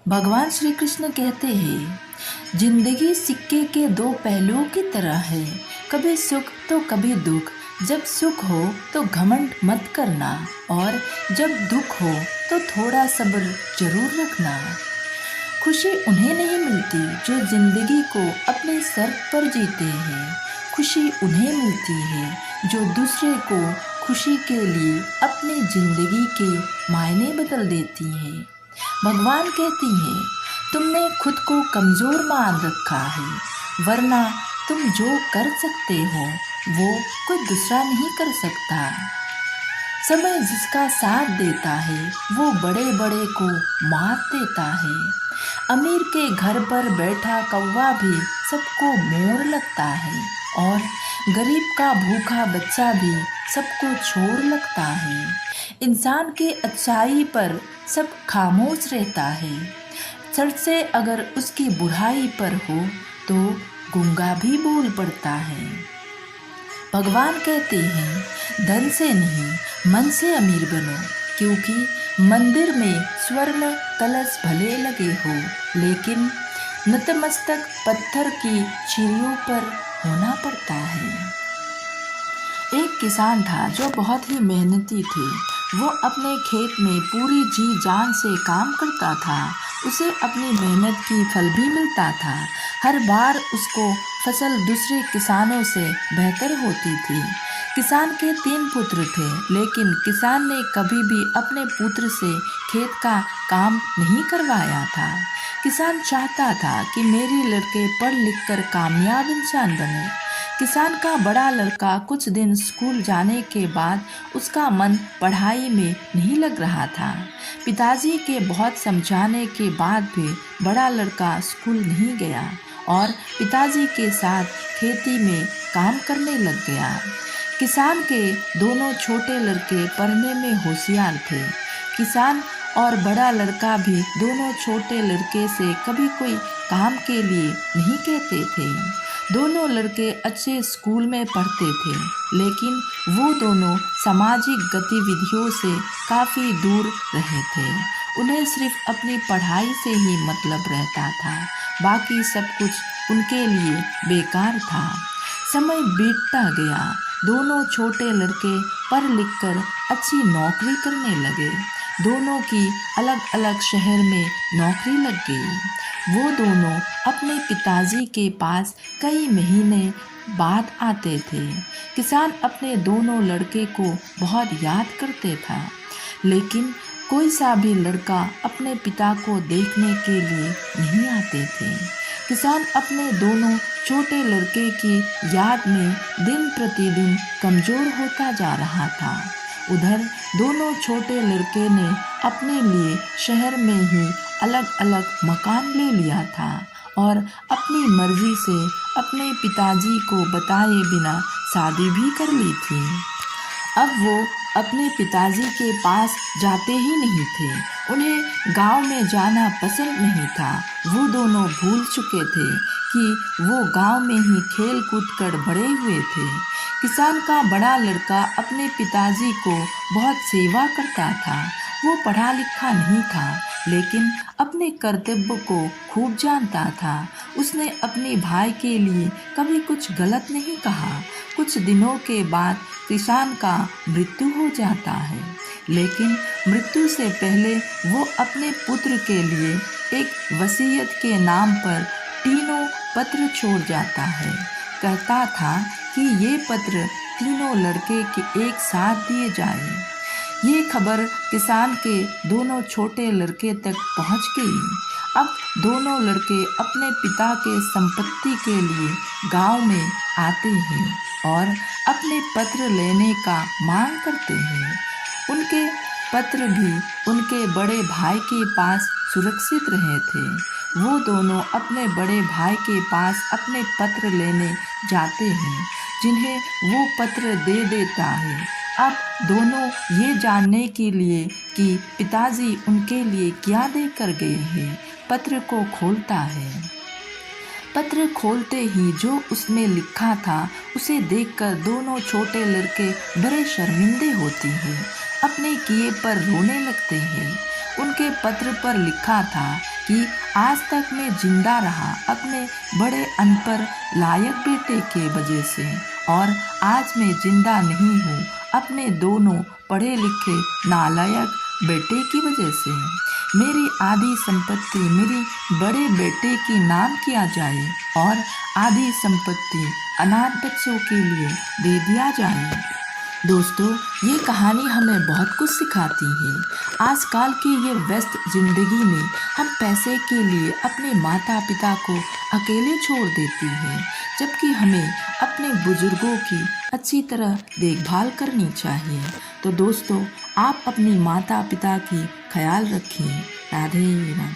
भगवान श्री कृष्ण कहते हैं, जिंदगी सिक्के के दो पहलुओं की तरह है, कभी सुख तो कभी दुख। जब सुख हो तो घमंड मत करना, और जब दुख हो तो थोड़ा सब्र जरूर रखना। खुशी उन्हें नहीं मिलती जो जिंदगी को अपने सर पर जीते हैं, खुशी उन्हें मिलती है जो दूसरे को खुशी के लिए अपनी जिंदगी के मायने बदल देती है। भगवान कहती हैं, तुमने खुद को कमज़ोर मान रखा है, वरना तुम जो कर सकते हो वो कोई दूसरा नहीं कर सकता। समय जिसका साथ देता है वो बड़े बड़े को मात देता है। अमीर के घर पर बैठा कौवा भी सबको मोर लगता है, और गरीब का भूखा बच्चा भी सबको छोड़ लगता है। इंसान के अच्छाई पर सब खामोश रहता है, चर्चे अगर उसकी बुराई पर हो तो गूंगा भी बोल पड़ता है। भगवान कहते हैं, धन से नहीं मन से अमीर बनो, क्योंकि मंदिर में स्वर्ण कलश भले लगे हो, लेकिन नतमस्तक पत्थर की चिड़ियों पर होना पड़ता है। एक किसान था जो बहुत ही मेहनती थे। वो अपने खेत में पूरी जी जान से काम करता था। उसे अपनी मेहनत की फल भी मिलता था। हर बार उसको फसल दूसरे किसानों से बेहतर होती थी। किसान के 3 पुत्र थे, लेकिन किसान ने कभी भी अपने पुत्र से खेत का काम नहीं करवाया था। किसान चाहता था कि मेरे लड़के पढ़ लिख कर कामयाब इंसान बने। किसान का बड़ा लड़का कुछ दिन स्कूल जाने के बाद उसका मन पढ़ाई में नहीं लग रहा था। पिताजी के बहुत समझाने के बाद भी बड़ा लड़का स्कूल नहीं गया और पिताजी के साथ खेती में काम करने लग गया। किसान के दोनों छोटे लड़के पढ़ने में होशियार थे। किसान और बड़ा लड़का भी दोनों छोटे लड़के से कभी कोई काम के लिए नहीं कहते थे। दोनों लड़के अच्छे स्कूल में पढ़ते थे, लेकिन वो दोनों सामाजिक गतिविधियों से काफ़ी दूर रहे थे। उन्हें सिर्फ अपनी पढ़ाई से ही मतलब रहता था, बाकी सब कुछ उनके लिए बेकार था। समय बीतता गया। दोनों छोटे लड़के पढ़ लिख कर अच्छी नौकरी करने लगे। दोनों की अलग अलग शहर में नौकरी लग गई। वो दोनों अपने पिताजी के पास कई महीने बाद आते थे। किसान अपने दोनों लड़के को बहुत याद करते था, लेकिन कोई सा भी लड़का अपने पिता को देखने के लिए नहीं आते थे। किसान अपने दोनों छोटे लड़के की याद में दिन प्रतिदिन कमज़ोर होता जा रहा था। उधर दोनों छोटे लड़के ने अपने लिए शहर में ही अलग अलग मकान ले लिया था और अपनी मर्जी से अपने पिताजी को बताए बिना शादी भी कर ली थी। अब वो अपने पिताजी के पास जाते ही नहीं थे। उन्हें गांव में जाना पसंद नहीं था। वो दोनों भूल चुके थे कि वो गांव में ही खेल कूद कर बड़े हुए थे। किसान का बड़ा लड़का अपने पिताजी को बहुत सेवा करता था। वो पढ़ा लिखा नहीं था, लेकिन अपने कर्तव्य को खूब जानता था। उसने अपने भाई के लिए कभी कुछ गलत नहीं कहा। कुछ दिनों के बाद किसान का मृत्यु हो जाता है, लेकिन मृत्यु से पहले वो अपने पुत्र के लिए एक वसीयत के नाम पर तीनों पत्र छोड़ जाता है। कहता था कि ये पत्र तीनों लड़के के एक साथ दिए जाए। ये खबर किसान के दोनों छोटे लड़के तक पहुंच गई। अब दोनों लड़के अपने पिता के संपत्ति के लिए गांव में आते हैं और अपने पत्र लेने का मांग करते हैं। उनके पत्र भी उनके बड़े भाई के पास सुरक्षित रहे थे। वो दोनों अपने बड़े भाई के पास अपने पत्र लेने जाते हैं, जिन्हें वो पत्र दे देता है। अब दोनों ये जानने के लिए कि पिताजी उनके लिए क्या देकर गए हैं, पत्र को खोलता है। पत्र खोलते ही जो उसमें लिखा था उसे देखकर दोनों छोटे लड़के बड़े शर्मिंदे होते हैं, अपने किए पर रोने लगते हैं। उनके पत्र पर लिखा था कि आज तक मैं जिंदा रहा अपने बड़े अनपढ़ लायक बेटे के वजह से, और आज मैं जिंदा नहीं हूँ अपने दोनों पढ़े लिखे नालायक बेटे की वजह से। मेरी आधी संपत्ति मेरे बड़े बेटे के नाम किया जाए और आधी संपत्ति अनाथ बच्चों के लिए दे दिया जाए। दोस्तों, ये कहानी हमें बहुत कुछ सिखाती है। आजकल की ये व्यस्त जिंदगी में हम पैसे के लिए अपने माता पिता को अकेले छोड़ देते हैं, जबकि हमें अपने बुजुर्गों की अच्छी तरह देखभाल करनी चाहिए। तो दोस्तों, आप अपनी माता पिता की ख्याल रखिए। राधे राधे।